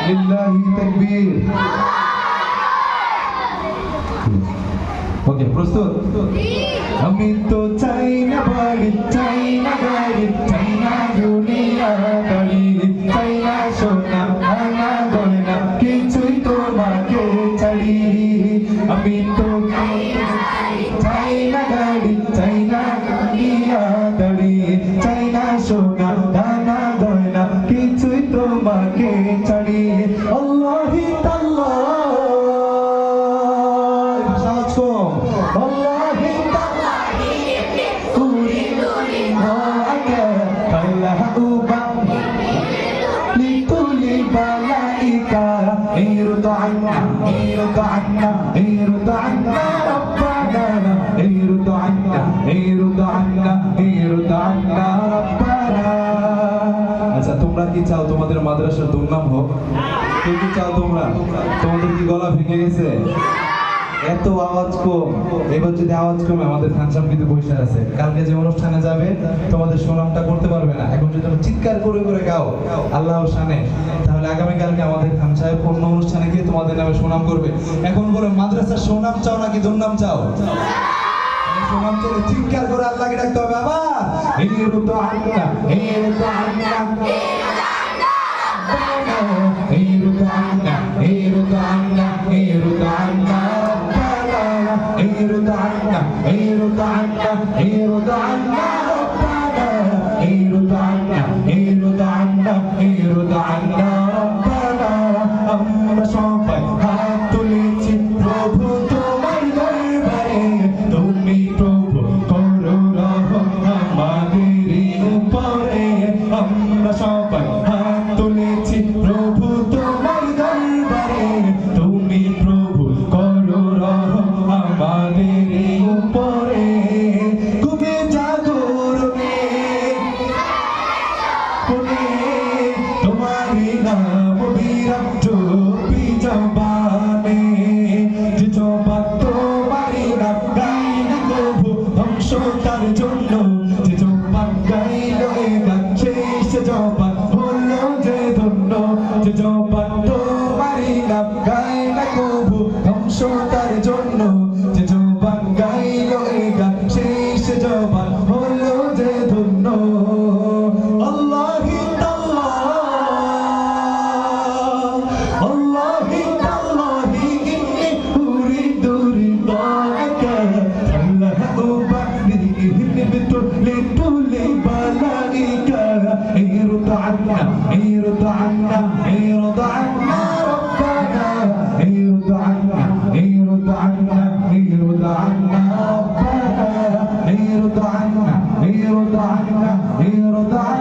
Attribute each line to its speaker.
Speaker 1: লিল্লাহি তাকবীর। ওকে, প্রস্তুত? আমি তো চাই না বাড়ি, চাই না গাড়ি, চাই না দুনিয়া দাড়ি, চাই না সোনা ভাঙা গয়না, কিছুই তোমাকে ছাড়ি। আমি তো চাই না গাড়ি, চাই না দুনিয়া দাড়ি, চাই না সোনা ভাঙা গয়না, কিছুই তোমাকে ছাড়ি। আল্লাহি তাআলা আচ্ছা, তোমরা কি চাও তোমাদের মাদ্রাসার দুর্নাম হোক? কে কি চাও তোমরা? তোমাদের কি গলা ভেঙে গেছে? এত আওয়াজ কম। এবার যদি আওয়াজ কমে, আমাদের খানসাম কিন্তু বসে আছে, কালকে যে অনুষ্ঠানে যাবে তোমাদের সুনামটা করতে পারবে না। এখন যদি তুমি চিৎকার করে করে গাও আল্লাহর শানে, তাহলে আগামীকালকে আমাদের খান সাহেব অন্য অনুষ্ঠানে গিয়ে তোমাদের নামে সুনাম করবে। এখন বলো, মাদ্রাসার সুনাম চাও নাকি দুর্নাম চাও? সুনাম চাইলে চিৎকার করে আল্লাহকে ডাকতে হবে। আবার আমরা সবাই হাত তুলেছি প্রভু তোমার দরবারে, তুমি প্রভু করো রহম আমাদের উপরে। আমরা সবাই হাত তুলেছি প্রভু তোমার দরবারে, তুমি প্রভু করো রহম আমাদের উপরে। তুমি জাগরণে তোমারি নাম বিরাম জপি জবানে, যে জবান তোমারি নাম গাই না কভু ধ্বংস তার জন্য, যে জবান গাইল এ গান শেষ জবান হলো যে ধন্য, যে জবান তোমারি নাম গাই না কভু ধ্বংস তার জন্য, যে জবান গাইল এ গান শেষ জবান হলো যে ধন্য। আল্লাহি ارض عنا ارض عنا ربنا، ارض عنا ارض عنا ارض عنا ربنا، ارض عنا ارض عنا ارض عنا